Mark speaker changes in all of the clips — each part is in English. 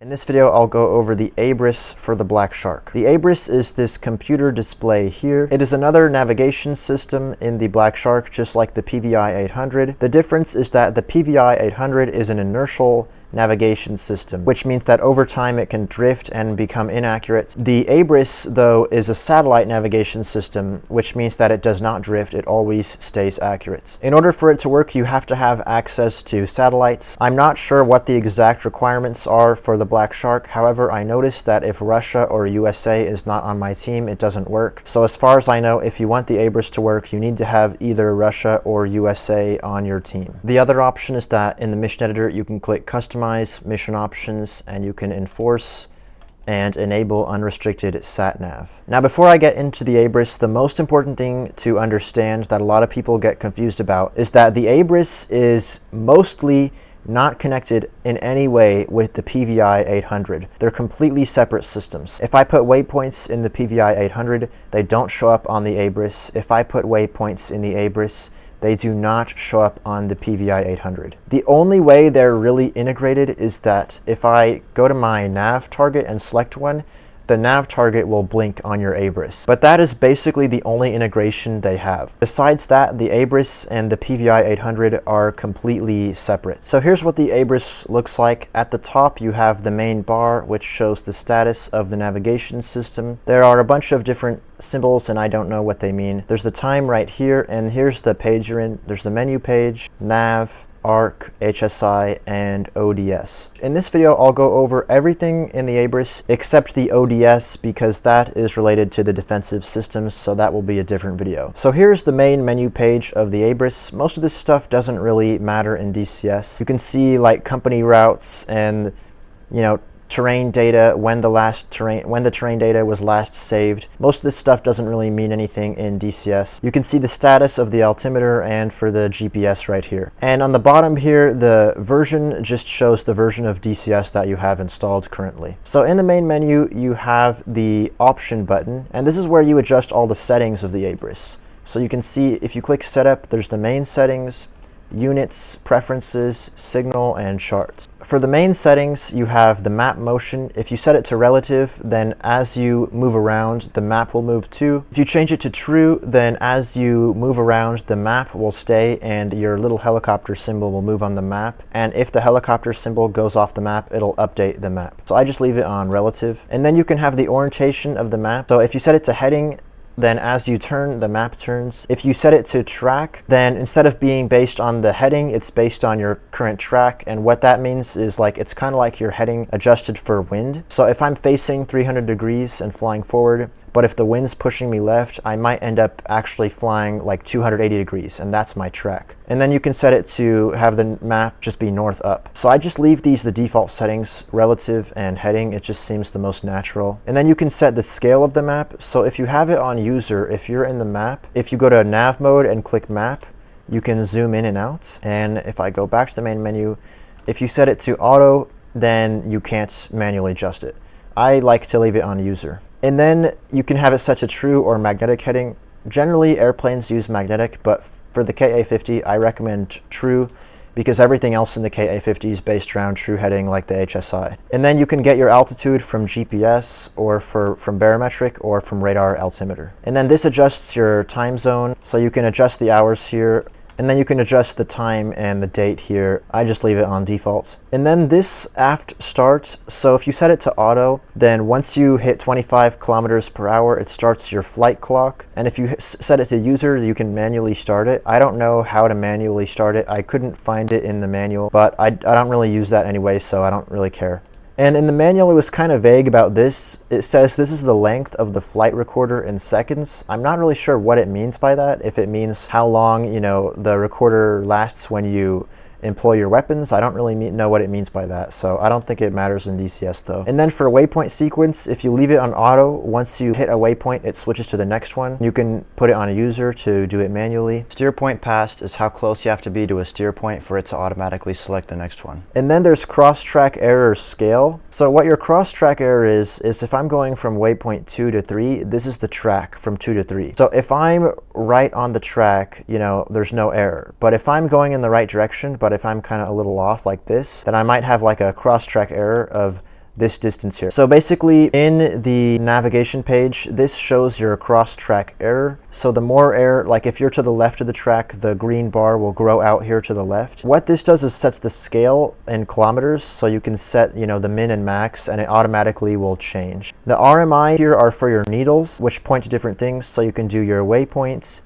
Speaker 1: In this video, I'll go over the Abris for the Black Shark. The Abris is this computer display here. It is another navigation system in the Black Shark, just like the PVI-800. The difference is that the PVI-800 is an inertial navigation system, which means that over time it can drift and become inaccurate. The Abris, though, is a satellite navigation system, which means that it does not drift, it always stays accurate. In order for it to work, you have to have access to satellites. I'm not sure what the exact requirements are for the Black Shark. However, I noticed that if Russia or USA is not on my team, it doesn't work. So as far as I know, if you want the Abris to work, you need to have either Russia or USA on your team. The other option is that in the mission editor, you can click Customize Mission Options and you can enforce and enable unrestricted sat-nav. Now, before I get into the Abris, the most important thing to understand that a lot of people get confused about is that the Abris is mostly not connected in any way with the PVI-800. They're completely separate systems. If I put waypoints in the PVI-800, they don't show up on the Abris. If I put waypoints in the Abris, they do not show up on the PVI-800. The only way they're really integrated is that if I go to my nav target and select one, the nav target will blink on your Abris. But that is basically the only integration they have. Besides that, the Abris and the PVI-800 are completely separate. So here's what the Abris looks like. At the top, you have the main bar, which shows the status of the navigation system. There are a bunch of different symbols, and I don't know what they mean. There's the time right here, and here's the page you're in. There's the menu page, nav, ARC, HSI, and ODS. In this video, I'll go over everything in the Abris except the ODS because that is related to the defensive systems, so that will be a different video. So here's the main menu page of the Abris. Most of this stuff doesn't really matter in DCS. You can see like company routes and, you know, terrain data, when the terrain data was last saved. Most of this stuff doesn't really mean anything in DCS. You can see the status of the altimeter and for the GPS right here. And on the bottom here, the version just shows the version of DCS that you have installed currently. So in the main menu, you have the option button, and this is where you adjust all the settings of the Abris. So you can see if you click setup, there's the main settings, units, preferences, signal, and charts. For the main settings, you have the map motion. If you set it to relative, then as you move around, the map will move too. If you change it to true, then as you move around, the map will stay and your little helicopter symbol will move on the map. And if the helicopter symbol goes off the map, it'll update the map. So I just leave it on relative. And then you can have the orientation of the map. So if you set it to heading, then as you turn, the map turns. If you set it to track, then instead of being based on the heading, it's based on your current track. And what that means is like it's kind of like your heading adjusted for wind. So if I'm facing 300 degrees and flying forward, but if the wind's pushing me left, I might end up actually flying like 280 degrees, and that's my track. And then you can set it to have the map just be north up. So I just leave these the default settings, relative and heading. It just seems the most natural. And then you can set the scale of the map. So if you have it on user, if you're in the map, if you go to nav mode and click map, you can zoom in and out. And if I go back to the main menu, if you set it to auto, then you can't manually adjust it. I like to leave it on user. And then you can have it set to true or magnetic heading. Generally, airplanes use magnetic, but for the Ka-50, I recommend true because everything else in the Ka-50 is based around true heading like the HSI. And then you can get your altitude from GPS or from barometric or from radar altimeter. And then this adjusts your time zone, so you can adjust the hours here. And then you can adjust the time and the date here. I just leave it on default. And then this aft start, so if you set it to auto, then once you hit 25 kilometers per hour, it starts your flight clock. And if you set it to user, you can manually start it. I don't know how to manually start it. I couldn't find it in the manual, but I don't really use that anyway, so I don't really care. And in the manual, it was kind of vague about this. It says this is the length of the flight recorder in seconds. I'm not really sure what it means by that. If it means how long, you know, the recorder lasts when you employ your weapons. I don't really know what it means by that, so I don't think it matters in DCS though. And then for waypoint sequence, if you leave it on auto, once you hit a waypoint, it switches to the next one. You can put it on a user to do it manually. Steer point passed is how close you have to be to a steer point for it to automatically select the next one. And then there's cross-track error scale. So what your cross-track error is if I'm going from waypoint 2 to 3, this is the track from 2 to 3. So if I'm right on the track, you know, there's no error. But if I'm going in the right direction, but if I'm kind of a little off like this, then I might have like a cross-track error of this distance here. So basically in the navigation page, this shows your cross-track error. So the more error, like if you're to the left of the track, the green bar will grow out here to the left. What this does is sets the scale in kilometers, so you can set, you know, the min and max, and it automatically will change. The RMI here are for your needles, which point to different things, so you can do your waypoints,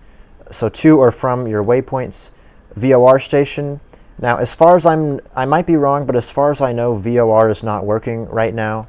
Speaker 1: so to or from your waypoints. VOR station. Now, as far as I might be wrong, but as far as I know, VOR is not working right now.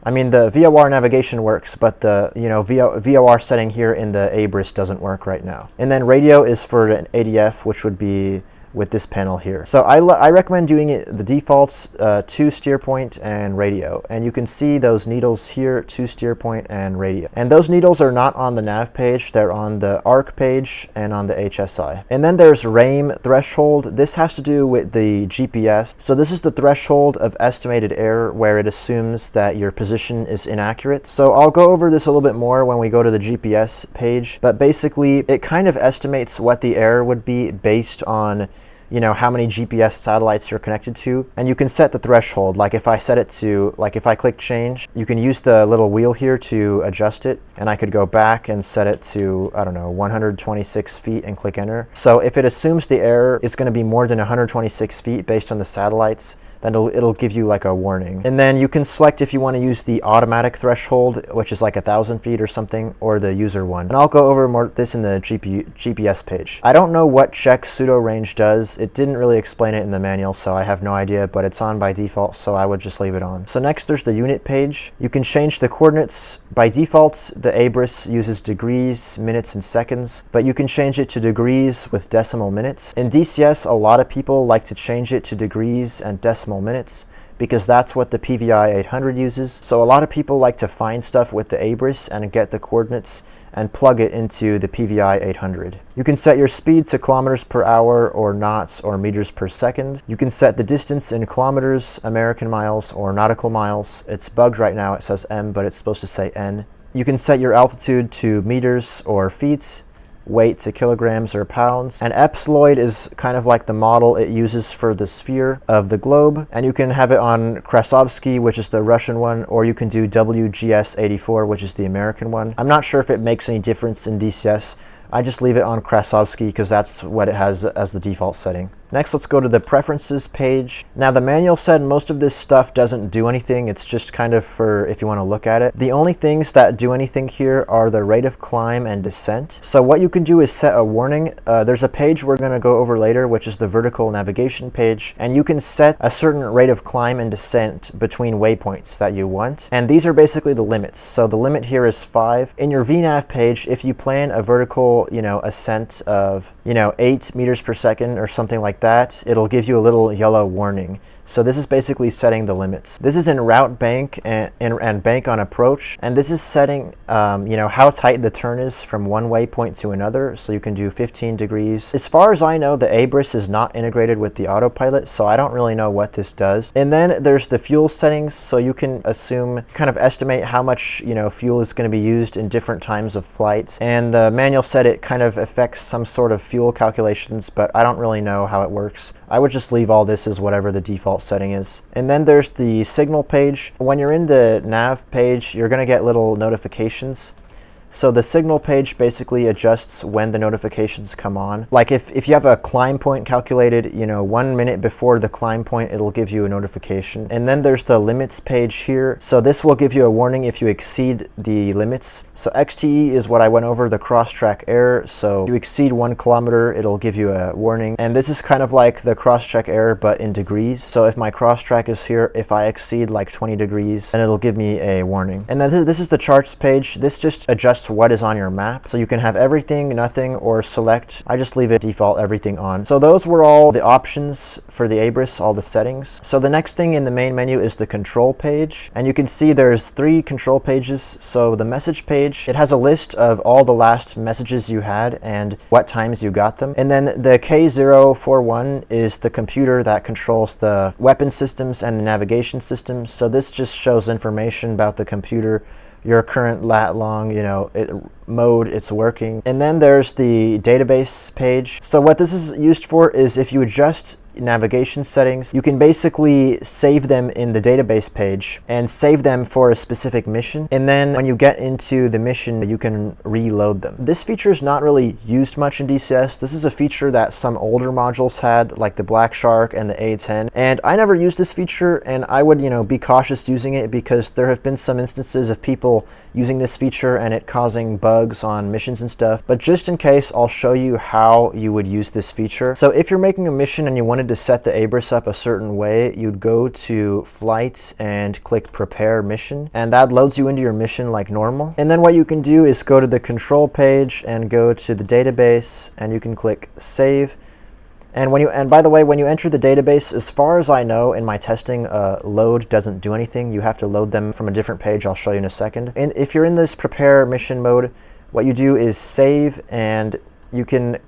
Speaker 1: I mean, the VOR navigation works, but the VOR setting here in the Abris doesn't work right now. And then radio is for an ADF, which would be with this panel here. So I recommend doing it the defaults to steer point and radio, and you can see those needles here, to steer point and radio. And those needles are not on the nav page, they're on the ARC page and on the HSI. And then there's RAIM threshold. This has to do with the GPS. So this is the threshold of estimated error where it assumes that your position is inaccurate. So I'll go over this a little bit more when we go to the GPS page, but basically it kind of estimates what the error would be based on, you know, how many GPS satellites you're connected to, and you can set the threshold. Like if I set it to, like if I click change, you can use the little wheel here to adjust it, and I could go back and set it to, I don't know, 126 feet and click enter. So if it assumes the error is going to be more than 126 feet based on the satellites, then it'll give you like a warning. And then you can select if you want to use the automatic threshold, which is like 1,000 feet or something, or the user one. And I'll go over more this in the GPS page. I don't know what check pseudo range does. It didn't really explain it in the manual, so I have no idea, but it's on by default, so I would just leave it on. So next there's the unit page. You can change the coordinates. By default, the Abris uses degrees, minutes, and seconds, but you can change it to degrees with decimal minutes. In DCS, a lot of people like to change it to degrees and decimal minutes because that's what the PVI-800 uses. So a lot of people like to find stuff with the Abris and get the coordinates and plug it into the PVI-800. You can set your speed to kilometers per hour or knots or meters per second. You can set the distance in kilometers, American miles, or nautical miles. It's bugged right now, it says M, but it's supposed to say N. You can set your altitude to meters or feet, weight to kilograms or pounds. And epsiloid is kind of like the model it uses for the sphere of the globe. And you can have it on Krasovsky, which is the Russian one, or you can do WGS-84, which is the American one. I'm not sure if it makes any difference in DCS. I just leave it on Krasovsky because that's what it has as the default setting. Next, let's go to the preferences page. Now, the manual said most of this stuff doesn't do anything. It's just kind of for if you want to look at it. The only things that do anything here are the rate of climb and descent. So what you can do is set a warning. There's a page we're going to go over later, which is the vertical navigation page, and you can set a certain rate of climb and descent between waypoints that you want. And these are basically the limits. So the limit here is 5. In your VNav page, if you plan a vertical, ascent of, 8 meters per second or something like that, it'll give you a little yellow warning. So this is basically setting the limits. This is in route bank and bank on approach, and this is setting how tight the turn is from one waypoint to another, so you can do 15 degrees. As far as I know, the Abris is not integrated with the autopilot, so I don't really know what this does. And then there's the fuel settings, so you can kind of estimate how much fuel is going to be used in different times of flights. And the manual said it kind of affects some sort of fuel calculations, but I don't really know how it works. I would just leave all this as whatever the default setting is. And then there's the signal page. When you're in the nav page, you're going to get little notifications. So the signal page basically adjusts when the notifications come on. Like if you have a climb point calculated, 1 minute before the climb point, it'll give you a notification. And then there's the limits page here. So this will give you a warning if you exceed the limits. So XTE is what I went over, the cross-track error. So if you exceed 1 kilometer, it'll give you a warning. And this is kind of like the cross-track error, but in degrees. So if my cross-track is here, if I exceed like 20 degrees, then it'll give me a warning. And then this is the charts page. This just adjusts what is on your map. So you can have everything, nothing, or select. I just leave it default everything on. So those were all the options for the Abris, all the settings. So the next thing in the main menu is the control page. And you can see there's 3 control pages. So the message page, it has a list of all the last messages you had and what times you got them. And then the K041 is the computer that controls the weapon systems and the navigation systems. So this just shows information about the computer, your current lat long, mode it's working. And then there's the database page. So what this is used for is if you adjust navigation settings, you can basically save them in the database page and save them for a specific mission. And then when you get into the mission, you can reload them. This feature is not really used much in DCS. This is a feature that some older modules had, like the Black Shark and the A10. And I never used this feature, and I would, be cautious using it because there have been some instances of people using this feature and it causing bugs on missions and stuff. But just in case, I'll show you how you would use this feature. So if you're making a mission and you wanted to set the Abris up a certain way, you'd go to Flight and click Prepare Mission, and that loads you into your mission like normal. And then what you can do is go to the control page and go to the database, and you can click Save. And by the way, when you enter the database, as far as I know in my testing, load doesn't do anything. You have to load them from a different page. I'll show you in a second. And if you're in this prepare mission mode, what you do is save, and you can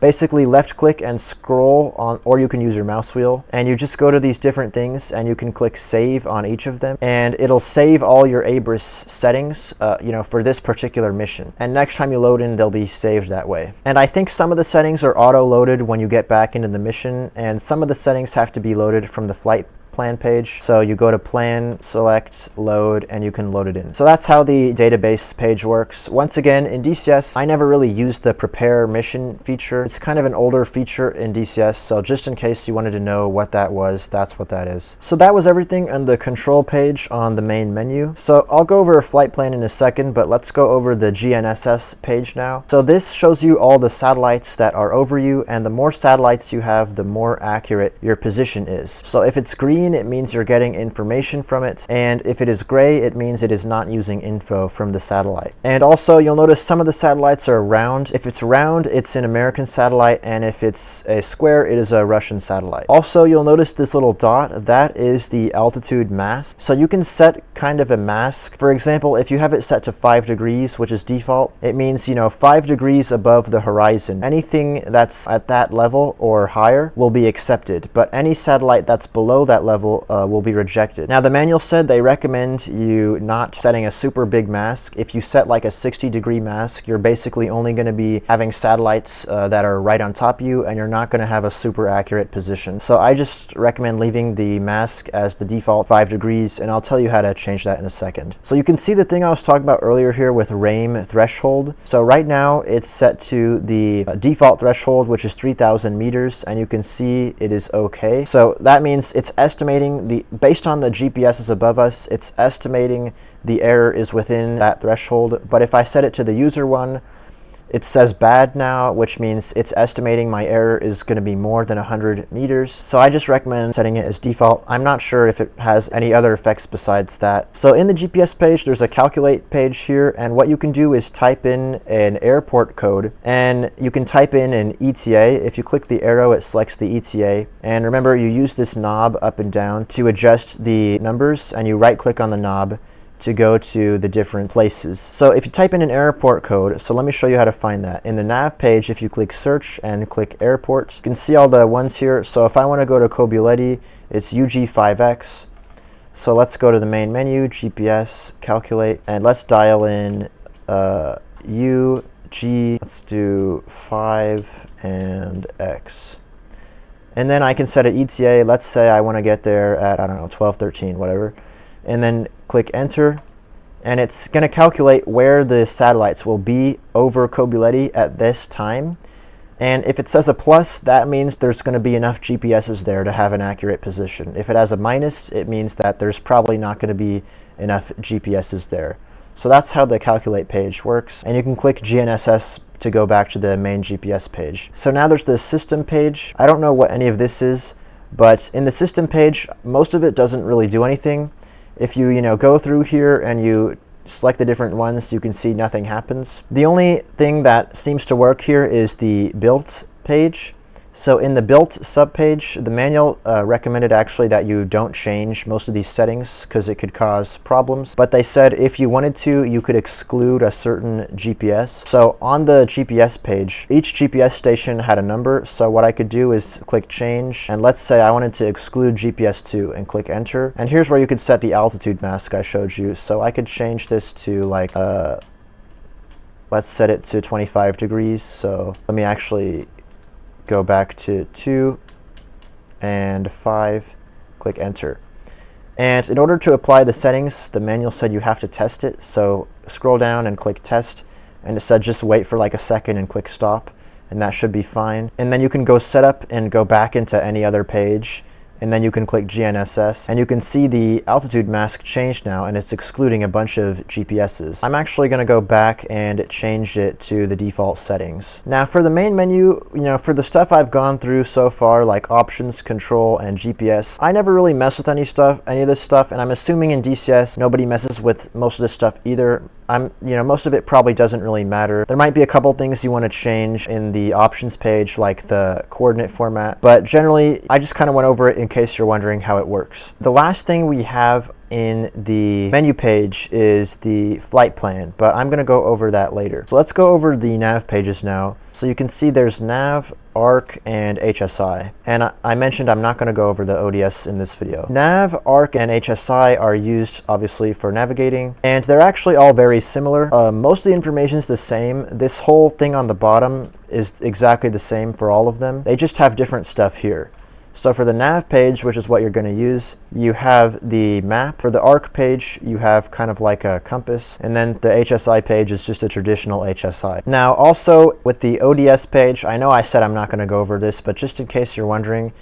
Speaker 1: basically left click and scroll on, or you can use your mouse wheel, and you just go to these different things and you can click save on each of them, and it'll save all your Abris settings for this particular mission. And next time you load in, they'll be saved that way. And I think some of the settings are auto loaded when you get back into the mission, and some of the settings have to be loaded from the flight plan page. So you go to plan, select, load, and you can load it in. So that's how the database page works. Once again, in DCS, I never really used the prepare mission feature. It's kind of an older feature in DCS, so just in case you wanted to know what that was, that's what that is. So that was everything on the control page on the main menu. So I'll go over a flight plan in a second, but let's go over the gnss page now. So this shows you all the satellites that are over you, and the more satellites you have, the more accurate your position is. So if it's green, it means you're getting information from it, and if it is gray, it means it is not using info from the satellite. And also, you'll notice some of the satellites are round. If it's round, it's an American satellite, and if it's a square, it is a Russian satellite. Also, you'll notice this little dot, that is the altitude mask. So you can set kind of a mask. For example, if you have it set to 5 degrees, which is default, it means 5 degrees above the horizon. Anything that's at that level or higher will be accepted, but any satellite that's below that level will be rejected. Now, the manual said they recommend you not setting a super big mask. If you set like a 60-degree mask, you're basically only going to be having satellites that are right on top of you, and you're not going to have a super accurate position. So I just recommend leaving the mask as the default 5 degrees, and I'll tell you how to change that in a second. So you can see the thing I was talking about earlier here with RAIM threshold. So right now it's set to the default threshold, which is 3,000 meters, and you can see it is okay. So that means it's estimating based on the GPSs above us, it's estimating the error is within that threshold. But if I set it to the user one, it says bad now, which means it's estimating my error is going to be more than 100 meters. So I just recommend setting it as default. I'm not sure if it has any other effects besides that. So in the GPS page, there's a calculate page here, and what you can do is type in an airport code, and you can type in an ETA. If you click the arrow, it selects the ETA. And remember, you use this knob up and down to adjust the numbers, and you right click on the knob to go to the different places. So if you type in an airport code, so let me show you how to find that. In the nav page, if you click search and click airport, you can see all the ones here. So if I want to go to Kobuleti, it's UG5X. So let's go to the main menu, GPS, calculate, and let's dial in UG, let's do 5 and X. And then I can set an ETA. Let's say I want to get there at, I don't know, 12:13, whatever. And then click enter, and it's going to calculate where the satellites will be over Kobuleti at this time. And if it says a plus, that means there's going to be enough GPSs there to have an accurate position. If it has a minus, it means that there's probably not going to be enough GPSs there. So that's how the calculate page works, and you can click gnss to go back to the main GPS page. So now there's the system page. I don't know what any of this is, but in the system page, most of it doesn't really do anything. If you go through here and you select the different ones, you can see nothing happens. The only thing that seems to work here is the built page. So in the built subpage, the manual recommended actually that you don't change most of these settings because it could cause problems. But they said if you wanted to, you could exclude a certain GPS. So on the GPS page, each GPS station had a number. So what I could do is click change, and let's say I wanted to exclude GPS 2 and click enter. And here's where you could set the altitude mask I showed you. So I could change this to like, let's set it to 25 degrees. So let me actually go back to 2, and 5, click enter. And in order to apply the settings, the manual said you have to test it, so scroll down and click test, and it said just wait for like a second and click stop, and that should be fine. And then you can go setup and go back into any other page, and then you can click gnss, and you can see the altitude mask changed now, and it's excluding a bunch of GPSs. I'm actually going to go back and change it to the default settings. Now for the main menu, for the stuff I've gone through so far, like options, control, and GPS, I never really mess with any of this stuff, and I'm assuming in DCS nobody messes with most of this stuff either. Most of it probably doesn't really matter. There might be a couple things you want to change in the options page, like the coordinate format, but generally I just kind of went over it in case you're wondering how it works. The last thing we have in the menu page is the flight plan, but I'm going to go over that later. So let's go over the nav pages now. So you can see there's nav, ARC, and HSI. And I mentioned I'm not going to go over the ODS in this video. Nav, ARC, and HSI are used obviously for navigating, and they're actually all very similar. Most of the information is the same. This whole thing on the bottom is exactly the same for all of them. They just have different stuff here. So for the nav page, which is what you're going to use, you have the map. For the ARC page, you have kind of like a compass. And then the HSI page is just a traditional HSI. Now also with the ODS page, I know I said I'm not going to go over this, but just in case you're wondering,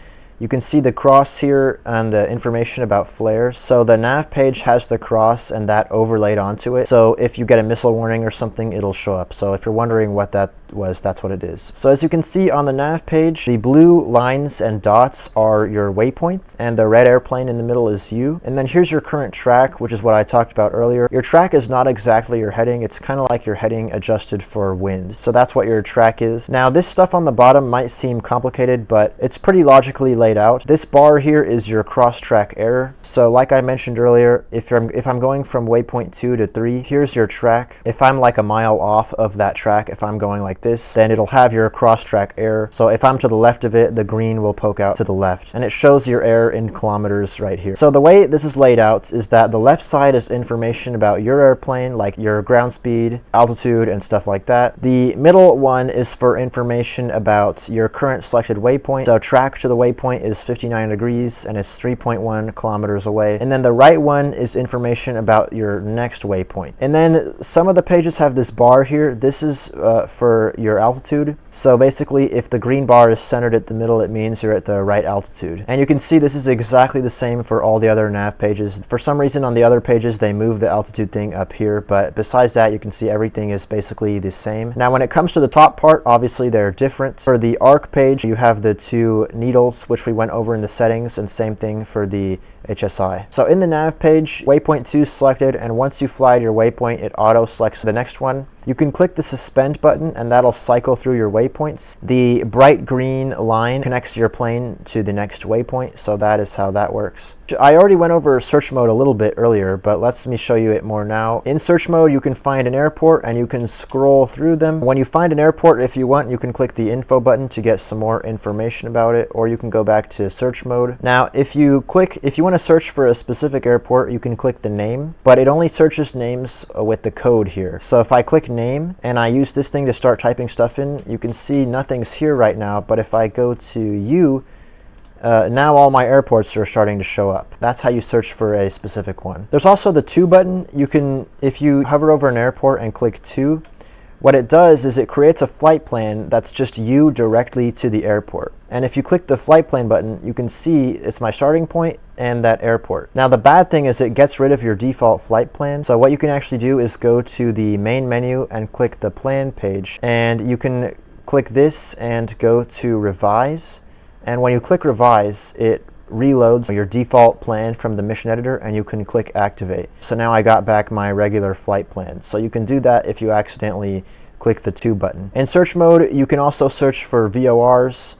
Speaker 1: you can see the cross here and the information about flares. So the nav page has the cross and that overlaid onto it. So if you get a missile warning or something, it'll show up. So if you're wondering what that was, that's what it is. So as you can see on the nav page, the blue lines and dots are your waypoints, and the red airplane in the middle is you. And then here's your current track, which is what I talked about earlier. Your track is not exactly your heading. It's kind of like your heading adjusted for wind. So that's what your track is. Now this stuff on the bottom might seem complicated, but it's pretty logically laid out. This bar here is your cross-track error. So like I mentioned earlier, if I'm going from waypoint 2 to 3, here's your track. If I'm like a mile off of that track, if I'm going like this, then it'll have your cross-track error. So if I'm to the left of it, the green will poke out to the left, and it shows your error in kilometers right here. So the way this is laid out is that the left side is information about your airplane, like your ground speed, altitude, and stuff like that. The middle one is for information about your current selected waypoint. So track to the waypoint is 59 degrees and it's 3.1 kilometers away. And then the right one is information about your next waypoint. And then some of the pages have this bar here. This is for your altitude. So basically, if the green bar is centered at the middle, it means you're at the right altitude. And you can see this is exactly the same for all the other nav pages. For some reason on the other pages, they move the altitude thing up here, but besides that, you can see everything is basically the same. Now, when it comes to the top part, obviously they're different. For the ARC page, you have the two needles, which we went over in the settings, and same thing for the HSI. So in the nav page, waypoint 2 is selected, and once you fly your waypoint, it auto selects the next one. You can click the suspend button and that'll cycle through your waypoints. The bright green line connects your plane to the next waypoint, so that is how that works. I already went over search mode a little bit earlier, but let me show you it more now. In search mode, you can find an airport and you can scroll through them. When you find an airport, if you want, you can click the info button to get some more information about it, or you can go back to search mode. Now, if you want to search for a specific airport, you can click the name, but it only searches names with the code here. So if I click name and I use this thing to start typing stuff in, you can see nothing's here right now, but if I go to you, now all my airports are starting to show up. That's how you search for a specific one. There's also the to button. If you hover over an airport and click to, what it does is it creates a flight plan that's just you directly to the airport. And if you click the flight plan button, you can see it's my starting point and that airport. Now the bad thing is it gets rid of your default flight plan. So what you can actually do is go to the main menu and click the plan page. And you can click this and go to revise. And when you click revise, it reloads your default plan from the mission editor, and you can click activate. So now I got back my regular flight plan. So you can do that if you accidentally click the to button. In search mode, you can also search for VORs,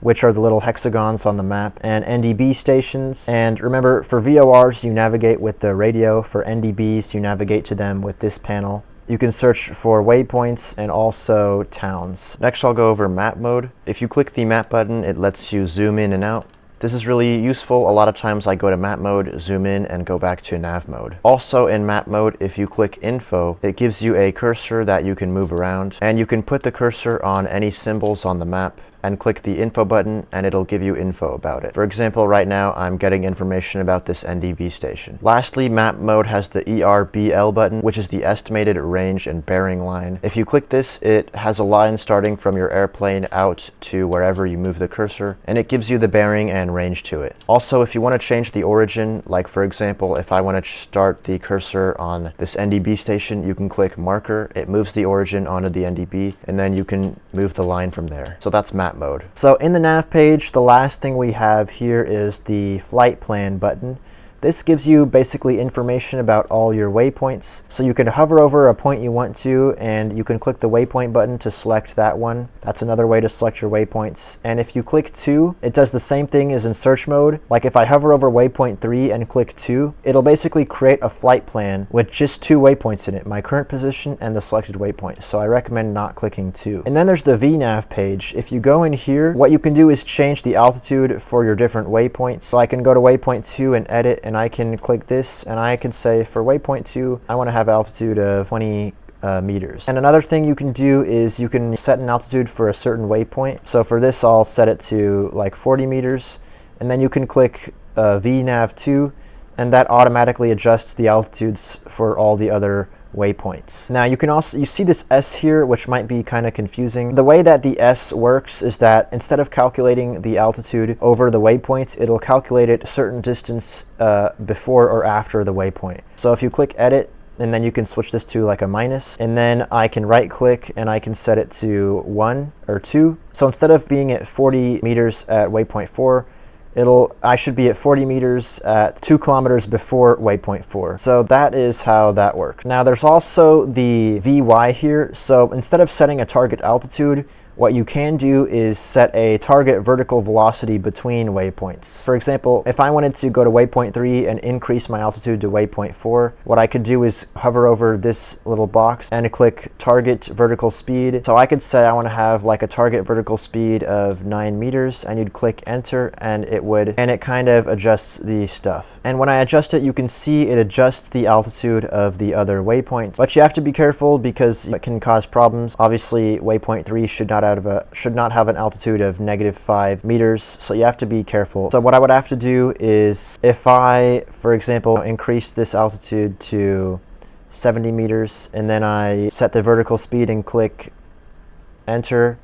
Speaker 1: which are the little hexagons on the map, and NDB stations. And remember, for VORs, you navigate with the radio. For NDBs, you navigate to them with this panel. You can search for waypoints and also towns. Next, I'll go over map mode. If you click the map button, it lets you zoom in and out. This is really useful. A lot of times I go to map mode, zoom in, and go back to nav mode. Also in map mode, if you click info, it gives you a cursor that you can move around, and you can put the cursor on any symbols on the map. and click the info button, and it'll give you info about it. For example, right now I'm getting information about this NDB station. Lastly, map mode has the ERBL button, which is the estimated range and bearing line. If you click this, it has a line starting from your airplane out to wherever you move the cursor, and it gives you the bearing and range to it. Also, if you want to change the origin, like for example, if I want to start the cursor on this NDB station, you can click marker. It moves the origin onto the NDB, and then you can move the line from there. So that's map mode. So in the nav page, the last thing we have here is the flight plan button. This gives you basically information about all your waypoints. So you can hover over a point you want to, and you can click the waypoint button to select that one. That's another way to select your waypoints. And if you click 2, it does the same thing as in search mode. Like if I hover over waypoint 3 and click 2, it'll basically create a flight plan with just 2 waypoints in it, my current position and the selected waypoint. So I recommend not clicking 2. And then there's the VNav page. If you go in here, what you can do is change the altitude for your different waypoints. So I can go to waypoint 2 and edit, and I can click this, and I can say for waypoint 2, I want to have altitude of 20 meters. And another thing you can do is you can set an altitude for a certain waypoint. So for this, I'll set it to like 40 meters, and then you can click VNav2, and that automatically adjusts the altitudes for all the other waypoints. Now you see this S here, which might be kind of confusing. The way that the S works is that instead of calculating the altitude over the waypoint, it'll calculate it a certain distance before or after the waypoint. So if you click edit, and then you can switch this to like a minus, and then I can right click and I can set it to 1 or 2. So instead of being at 40 meters at waypoint 4, I should be at 40 meters at 2 kilometers before waypoint 4. So that is how that works. Now there's also the VY here. So instead of setting a target altitude, what you can do is set a target vertical velocity between waypoints. For example, if I wanted to go to waypoint 3 and increase my altitude to waypoint 4, what I could do is hover over this little box and click target vertical speed. So I could say I want to have like a target vertical speed of 9 meters, and you'd click enter, and it kind of adjusts the stuff. And when I adjust it, you can see it adjusts the altitude of the other waypoints. But you have to be careful because it can cause problems. Obviously, waypoint 3 should not have an altitude of -5 meters, so you have to be careful. So what I would have to do is, if I, for example, increase this altitude to 70 meters, and then I set the vertical speed and click enter,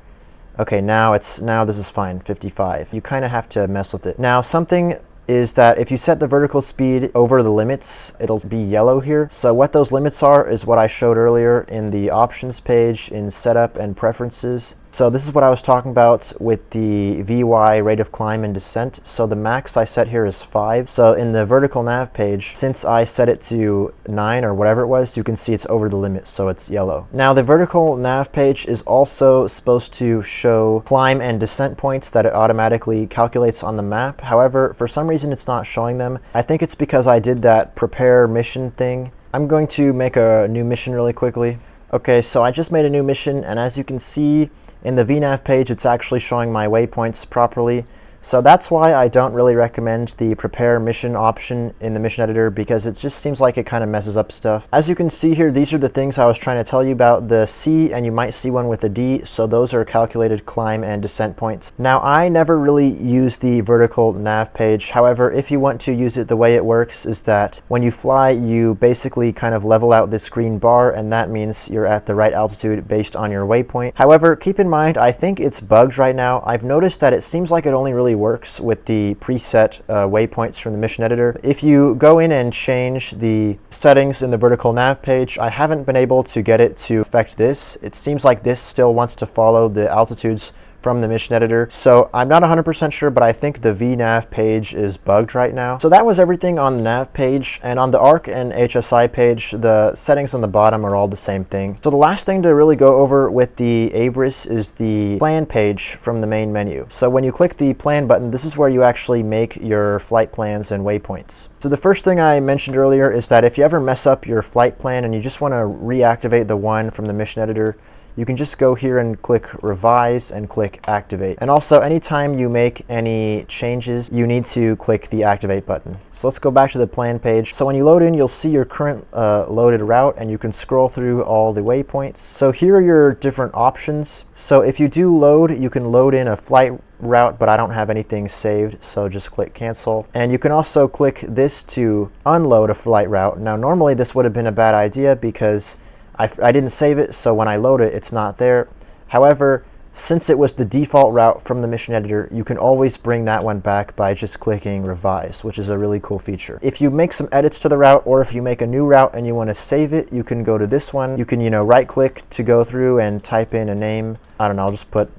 Speaker 1: okay, now this is fine, 55. You kind of have to mess with it. Now something is that if you set the vertical speed over the limits, it'll be yellow here. So what those limits are is what I showed earlier in the options page in setup and preferences. So this is what I was talking about with the VY rate of climb and descent. So the max I set here is 5. So in the vertical nav page, since I set it to 9 or whatever it was, you can see it's over the limit, so it's yellow. Now the vertical nav page is also supposed to show climb and descent points that it automatically calculates on the map. However, for some reason it's not showing them. I think it's because I did that prepare mission thing. I'm going to make a new mission really quickly. Okay, so I just made a new mission, and as you can see, in the VNav page, it's actually showing my waypoints properly. So that's why I don't really recommend the prepare mission option in the mission editor, because it just seems like it kind of messes up stuff. As you can see here, these are the things I was trying to tell you about. The C, and you might see one with a D, so those are calculated climb and descent points. Now I never really use the vertical nav page. However, if you want to use it, the way it works is that when you fly, you basically kind of level out this green bar, and that means you're at the right altitude based on your waypoint. However, keep in mind, I think it's bugged right now. I've noticed that it seems like it only really works with the preset waypoints from the mission editor. If you go in and change the settings in the vertical nav page, I haven't been able to get it to affect this. It seems like this still wants to follow the altitudes from the mission editor. So I'm not 100% sure, but I think the VNav page is bugged right now. So that was everything on the nav page, and on the ARC and HSI page, the settings on the bottom are all the same thing. So the last thing to really go over with the Abris is the plan page from the main menu. So when you click the plan button, this is where you actually make your flight plans and waypoints. So the first thing I mentioned earlier is that if you ever mess up your flight plan and you just want to reactivate the one from the mission editor, you can just go here and click revise and click activate. And also anytime you make any changes, you need to click the activate button. So let's go back to the plan page. So when you load in, you'll see your current loaded route, and you can scroll through all the waypoints. So here are your different options. So if you do load, you can load in a flight route, but I don't have anything saved, so just click cancel. And you can also click this to unload a flight route. Now normally this would have been a bad idea because I didn't save it, so when I load it, it's not there. However, since it was the default route from the mission editor, you can always bring that one back by just clicking revise, which is a really cool feature. If you make some edits to the route, or if you make a new route and you want to save it, you can go to this one. You can, right click to go through and type in a name. I don't know, I'll just put,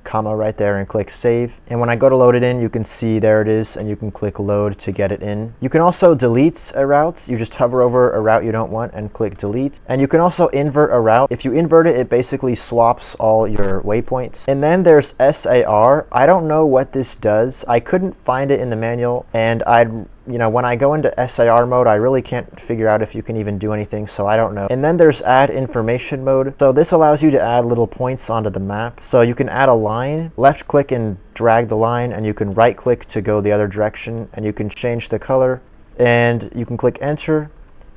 Speaker 1: comma right there and click save. And when I go to load it in, you can see there it is, and you can click load to get it in. You can also delete a route. You just hover over a route you don't want and click delete. And you can also invert a route. If you invert it, it basically swaps all your waypoints. And then there's SAR. I don't know what this does. I couldn't find it in the manual, and when I go into SAR mode, I really can't figure out if you can even do anything, so I don't know. And then there's add information mode. So this allows you to add little points onto the map. So you can add a line, left click and drag the line, and you can right click to go the other direction, and you can change the color, and you can click enter.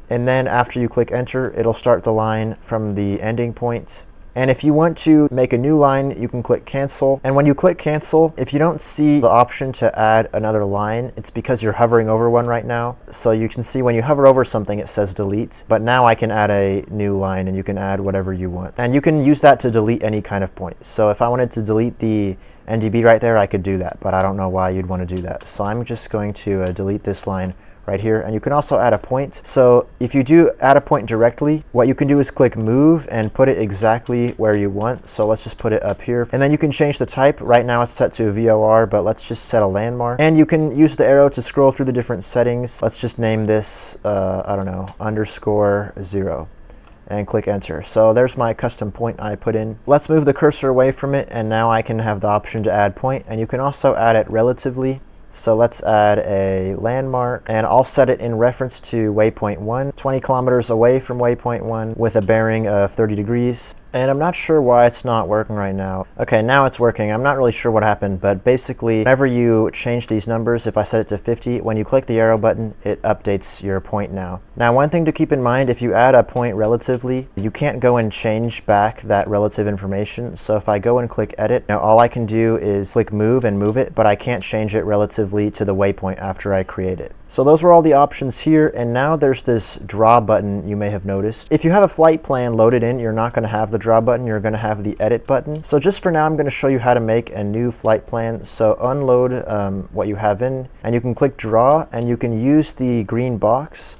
Speaker 1: And then after you click enter, it'll start the line from the ending point. And if you want to make a new line, you can click cancel. And when you click cancel, if you don't see the option to add another line, it's because you're hovering over one right now. So you can see when you hover over something, it says delete. But now I can add a new line, and you can add whatever you want. And you can use that to delete any kind of point. So if I wanted to delete the NDB right there, I could do that. But I don't know why you'd want to do that. So I'm just going to delete this line right here. And you can also add a point. So if you do add a point directly, what you can do is click move and put it exactly where you want. So let's just put it up here. And then you can change the type. Right now it's set to a VOR, but let's just set a landmark. And you can use the arrow to scroll through the different settings. Let's just name this, I don't know, _0. And click enter. So there's my custom point I put in. Let's move the cursor away from it, and now I can have the option to add point. And you can also add it relatively. So let's add a landmark, and I'll set it in reference to waypoint 1, 20 kilometers away from waypoint 1 with a bearing of 30 degrees. And I'm not sure why it's not working right now. Okay, now it's working. I'm not really sure what happened, but basically whenever you change these numbers, if I set it to 50, when you click the arrow button, it updates your point now. Now, one thing to keep in mind, if you add a point relatively, you can't go and change back that relative information. So if I go and click edit, now all I can do is click move and move it, but I can't change it relatively to the waypoint after I create it. So those were all the options here, and now there's this draw button you may have noticed. If you have a flight plan loaded in, you're not going to have the draw button, you're going to have the edit button. So just for now, I'm going to show you how to make a new flight plan. So unload what you have in, and you can click draw, and you can use the green box,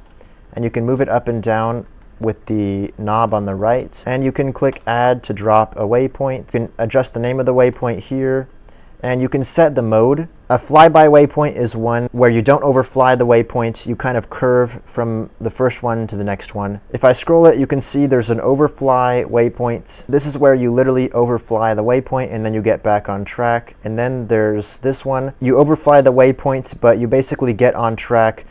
Speaker 1: and you can move it up and down with the knob on the right, and you can click add to drop a waypoint. You can adjust the name of the waypoint here, and you can set the mode. A flyby waypoint is one where you don't overfly the waypoint, you kind of curve from the first one to the next one. If I scroll it, you can see there's an overfly waypoint. This is where you literally overfly the waypoint and then you get back on track. And then there's this one. You overfly the waypoint, but you basically get on track,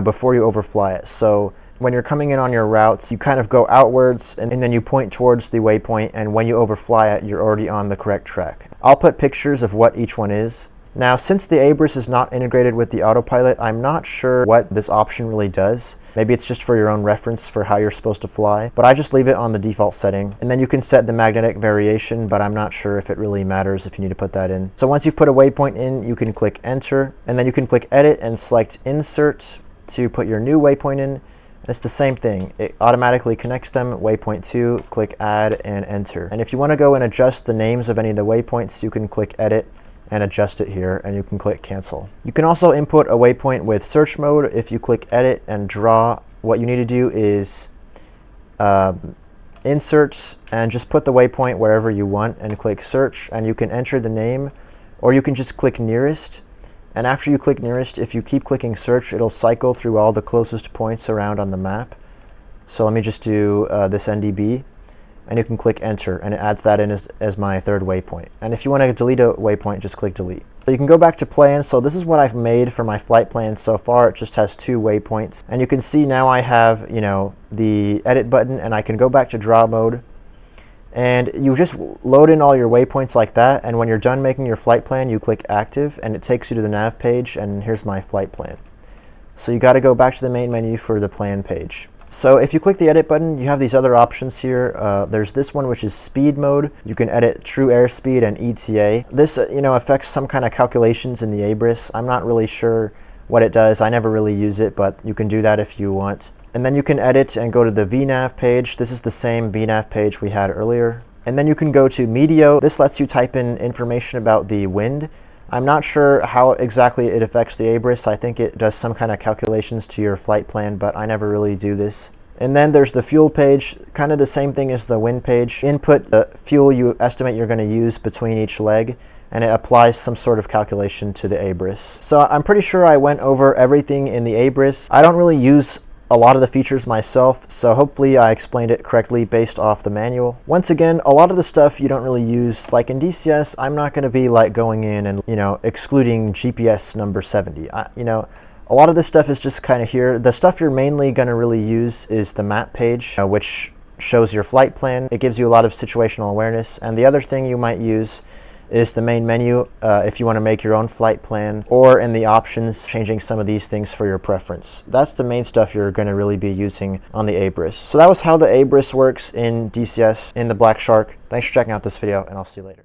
Speaker 1: before you overfly it. So when you're coming in on your routes, you kind of go outwards and then you point towards the waypoint, and when you overfly it, you're already on the correct track. I'll put pictures of what each one is. Now, since the Abris is not integrated with the autopilot, I'm not sure what this option really does. Maybe it's just for your own reference for how you're supposed to fly, but I just leave it on the default setting. And then you can set the magnetic variation, but I'm not sure if it really matters if you need to put that in. So once you've put a waypoint in, you can click enter, and then you can click edit and select insert to put your new waypoint in. It's the same thing. It automatically connects them. Waypoint 2, click add and enter. And if you want to go and adjust the names of any of the waypoints, you can click edit and adjust it here, and you can click cancel. You can also input a waypoint with search mode. If you click edit and draw, what you need to do is insert and just put the waypoint wherever you want and click search, and you can enter the name, or you can just click nearest. And after you click nearest, if you keep clicking search, it'll cycle through all the closest points around on the map. So let me just do this NDB, and you can click enter, and it adds that in as my third waypoint. And if you want to delete a waypoint, just click delete. So you can go back to plan. So this is what I've made for my flight plan so far. It just has 2 waypoints. And you can see now I have, the edit button, and I can go back to draw mode. And you just load in all your waypoints like that, and when you're done making your flight plan, you click active, and it takes you to the nav page, and here's my flight plan. So you got to go back to the main menu for the plan page. So if you click the edit button, you have these other options here. There's this one, which is speed mode. You can edit true airspeed and ETA. This affects some kind of calculations in the Abris. I'm not really sure what it does. I never really use it, but you can do that if you want. And then you can edit and go to the VNav page. This is the same VNav page we had earlier. And then you can go to Meteo. This lets you type in information about the wind. I'm not sure how exactly it affects the Abris. I think it does some kind of calculations to your flight plan, but I never really do this. And then there's the fuel page, kind of the same thing as the wind page. Input the fuel you estimate you're going to use between each leg, and it applies some sort of calculation to the Abris. So I'm pretty sure I went over everything in the Abris. I don't really use a lot of the features myself, so hopefully I explained it correctly based off the manual. Once again, a lot of the stuff you don't really use. Like in DCS, I'm not going to be like going in and excluding GPS number 70. A lot of this stuff is just kind of here. The stuff you're mainly going to really use is the map page, which shows your flight plan. It gives you a lot of situational awareness. And the other thing you might use is the main menu if you want to make your own flight plan, or in the options, changing some of these things for your preference. That's the main stuff you're going to really be using on the Abris. So that was how the Abris works in DCS in the Black Shark. Thanks for checking out this video, and I'll see you later.